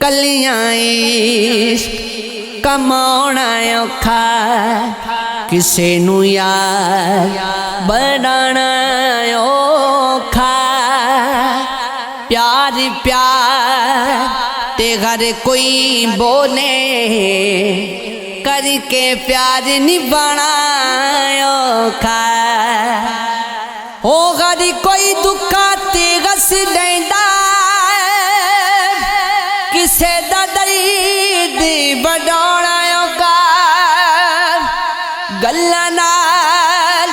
कलियां इश्क कमाउणा औखा किसे नू यार बनाना औखा। प्यार प्यार ते घर कोई बोले करके प्यार निभाना औखा। हो घर कोई दुखा ते गस लेंदा किसे दा दर्द बढ़ाउणा औखा। गल्लां नाल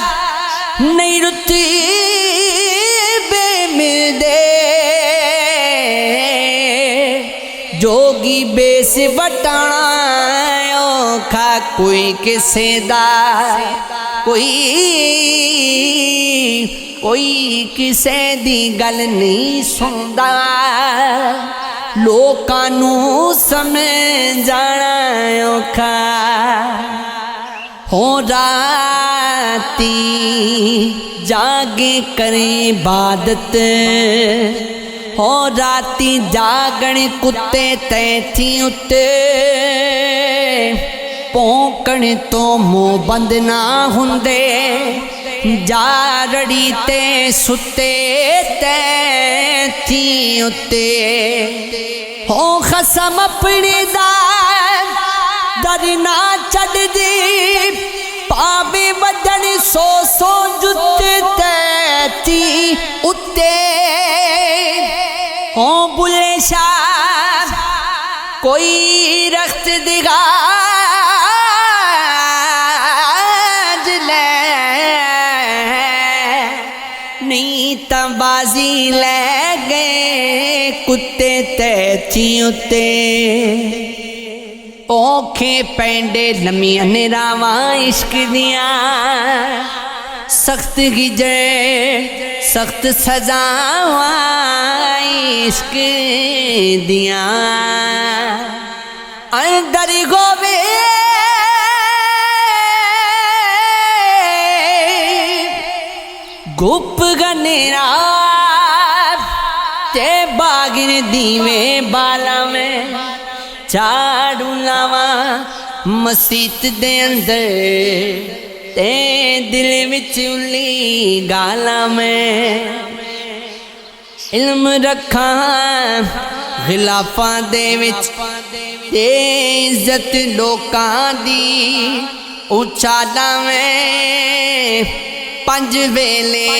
नहीं रुती बेमिलदे जोगी बेस वटाना औखा। कोई किसे दा कोई किसे दी गल नहीं सुनदा लोकां नू समझाना औखा। हो राती जागे करे इबादत हो राती जागण कुत्ते तैथी उत्ते भौंकण तो मुँह बंद ना हुंदे जारड़ी ते सुते तैथी उत्ते। हो खसम अपने दर ना छड़ दी पावे वजन सो सो जुते तैथी उत्ते। हो बुले शाह कोई रख्त दिगा नहीं तबाजी ले गए कुत्ते तैथी उत्ते। औखे पेंडे लम्मियां निरावां इश्क दियां सख्त गिजे सख्त सजावां इश्क दियां। अंदर गोवे गुप गनेरा ते बागिर दीवे बाला में झाड़ू लावा मसीत दे अंदर ते दिल विच उली गाला में। इल्म रखा खिलाफां दे विच ते इज्जत लोकां दी उचाला में। पंज वेले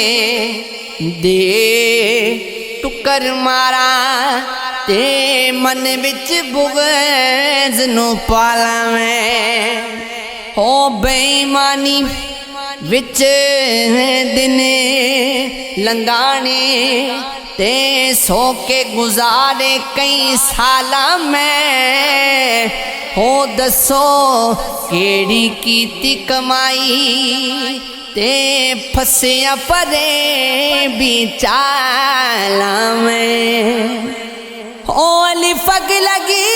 दे टुकर मारा ते मन विच बुग़्ज़ नू पाला में। हो बेईमानी विच दिन लंघाने ते सो के गुजारे कई साला में। हो दसो केड़ी कीती कमाई ते फसिया परे बिचाला में। हो अलिफग लगी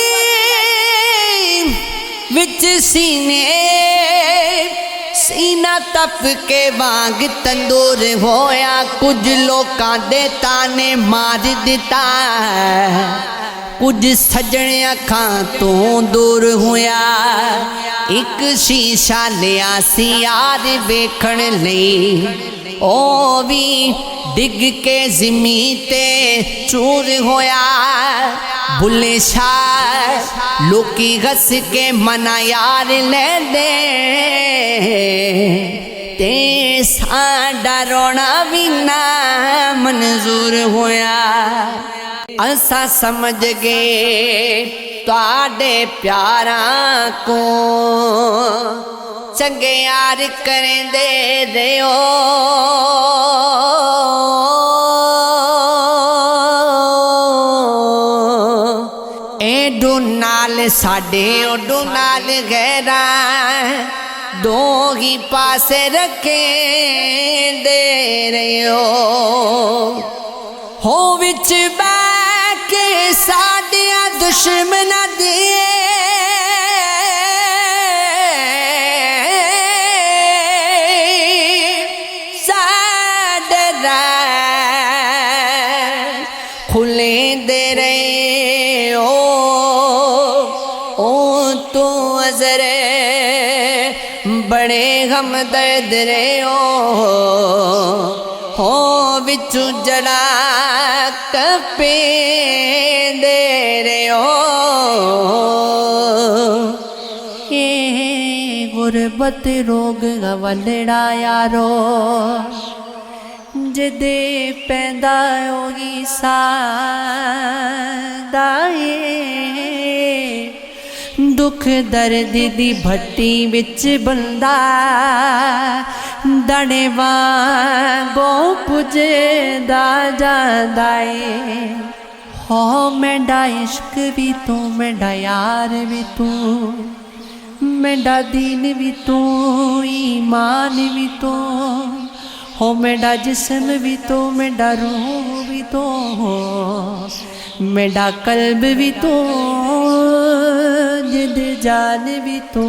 विच सीने सीना तप के वांग तंदूर होया कुछ लोकां दे ताने मार दिता कुछ सजण अखां तो दूर होया। एक शीशा लिया सी यार वेखण लई ओ भी डिग के जिमी ते चूर होया। बुले शाह लोकी गस के मना यार ले दे ते साडा रोना भी ना मंजूर होया। असा समझ गए ताडे प्यारां को चंगे यार करें दे रहो। एडू नाल साडे ओडू नाल गहरा दो ही पासे रखे दे रहो। हो विच बैके साडिया दुश्मना दे साडरा खुले दे रहे हो। बड़े गम दर्द रे हो बिचू जड़ा कपे दे रे ये गुरबत रोग गवलड़ा यारो जदे पैदा होगी सादाए दुख दर्द दी भट्टी विच बंदा दड़े वांगो पुजदा जांदा ए हो मेरा इश्क भी तू मेरा यार भी तू मेरा दीन भी तू ईमान भी तू हो मेरा जिस्म भी तो मेरा रूह भी तो हो मेरा कल्ब भी तो जिद जान भी तो